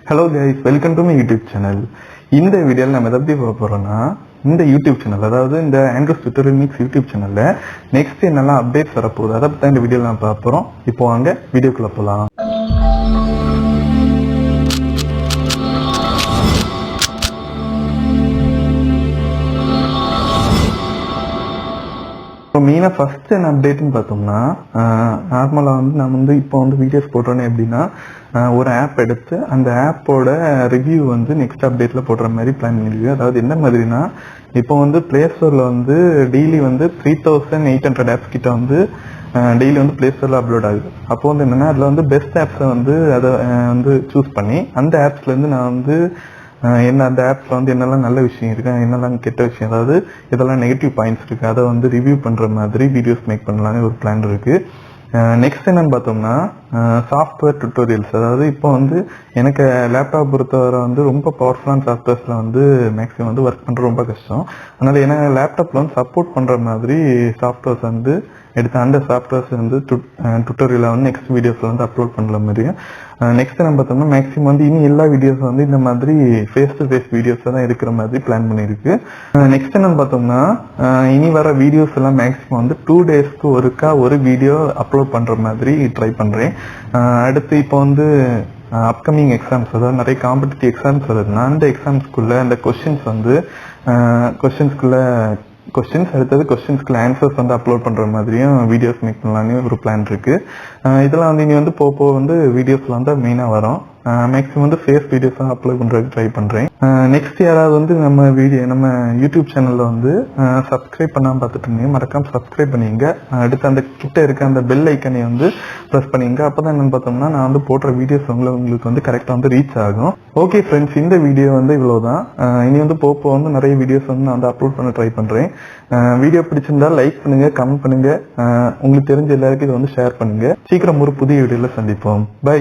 Hello guys, welcome to my YouTube channel. இந்த வீடியோல நம்ம எதை பத்தி பார்க்க போறோம்னா இந்த YouTube சேனல் அதாவது இந்த andrewstutorialmix YouTube சேனல்ல நெக்ஸ்ட் என்னெல்லாம் அப்டேட்ஸ் வர போகுது அத பத்தி இந்த வீடியோல நாம பார்க்க போறோம். இப்போ வாங்க வீடியோக்குள்ள போலாம். மெயினா ஃபர்ஸ்ட் என்ன அப்டேட்னு பார்த்தோம்னா நார்மலா நம்ம இப்போ வீடியோஸ் போடுறோன்னே எப்படின்னா ஒரு ஆப் எடுத்து அந்த ஆப்போட ரிவ்யூ நெக்ஸ்ட் அப்டேட்ல போடுற மாதிரி பிளான் பண்ணிருக்கு. அதாவது என்ன மாதிரினா இப்போ பிளே ஸ்டோர்ல டெய்லி 3800 ஆப்ஸ் கிட்ட டெய்லி பிளே ஸ்டோர்ல அப்லோட் ஆகுது. அப்போ என்னன்னா அதுல பெஸ்ட் ஆப்ஸை அதை சூஸ் பண்ணி அந்த ஆப்ஸ்ல இருந்து நான் என்ன அந்த ஆப்ஸ்ல என்னெல்லாம் நல்ல விஷயம் இருக்கு, என்னெல்லாம் கெட்ட விஷயம், அதாவது இதெல்லாம் நெகட்டிவ் பாயிண்ட்ஸ் இருக்கு, அதை ரிவ்யூ பண்ற மாதிரி வீடியோஸ் மேக் பண்ணலாம்னு ஒரு பிளான் இருக்கு. நெக்ஸ்ட் என்னன்னு பார்த்தோம்னா சாஃப்ட்வேர் டுட்டோரியல்ஸ். அதாவது இப்போ எனக்கு லேப்டாப் பொறுத்தவரை ரொம்ப பவர்ஃபுல்லான சாஃப்ட்வேர்ஸ்ல மேக்ஸிமம் ஒர்க் பண்றது ரொம்ப கஷ்டம். அதனால எனக்கு லேப்டாப்ல சப்போர்ட் பண்ற மாதிரி சாஃப்ட்வேர்ஸ் எடுத்து அந்த சாஃப்ட்வேர்ஸ் டுட்டோரியல நெக்ஸ்ட் வீடியோஸ்ல அப்லோட் பண்ணல மாதிரியும். நெக்ஸ்ட் நம்ம பார்த்தோம்னா மேக்ஸிமம் இனி எல்லா வீடியோஸ் இந்த மாதிரி ஃபேஸ் டு ஃபேஸ் வீடியோஸ் தான் இருக்கிற மாதிரி பிளான் பண்ணிருக்கு. நெக்ஸ்ட் என்னன்னு பார்த்தோம்னா இனி வர வீடியோஸ் எல்லாம் மேக்ஸிமம் 2 டேஸ்க்கு ஒருக்கா ஒரு வீடியோ அப்லோட் பண்ற மாதிரி ட்ரை பண்றேன். அடுத்து இப்போ அப்கமிங் எக்ஸாம்ஸ், அதாவது நிறைய காம்படிட்டிவ் எக்ஸாம்ஸ் வருதுன்னா அந்த எக்ஸாம்ஸ்குள்ள அந்த கொஸ்டின்ஸ் அடுத்தது கொஸ்டின்ஸ்க்குள்ள ஆன்சர்ஸ் அப்லோட் பண்ற மாதிரியும் வீடியோஸ் மேக் பண்ணலான்னு ஒரு பிளான் இருக்கு. இதெல்லாம் இனி போக வீடியோஸ்ல மெயினா வரும். மேக்ஸிமம் ஃபேஸ் வீடியோஸ் அப்லோட் பண்றதுக்கு ட்ரை பண்றேன். நெக்ஸ்ட் யாராவது நம்ம யூடியூப் சேனல்ல சப்ஸ்கிரைப் பண்ணாம பார்த்துட்டு இருந்தீங்க, மறக்காம சப்ஸ்கிரைப் பண்ணிங்க. அடுத்து அந்த கிட்ட இருக்க அந்த பெல் ஐக்கனை பிரஸ் பண்ணிங்க. அப்பதான் என்னன்னு பார்த்தோம்னா நான் போடுற வீடியோஸ் உங்களுக்கு கரெக்டா ரீச் ஆகும். ஓகே ஃப்ரெண்ட்ஸ், இந்த வீடியோ இவ்வளவுதான். இனி போக நிறைய வீடியோஸ் நான் அப்லோட் பண்ண ட்ரை பண்றேன். வீடியோ பிடிச்சிருந்தா லைக் பண்ணுங்க, கமெண்ட் பண்ணுங்க, உங்களுக்கு தெரிஞ்ச எல்லாருக்கும் இதை ஷேர் பண்ணுங்க. சீக்கிரம் ஒரு புதிய வீடியோல சந்திப்போம். பை.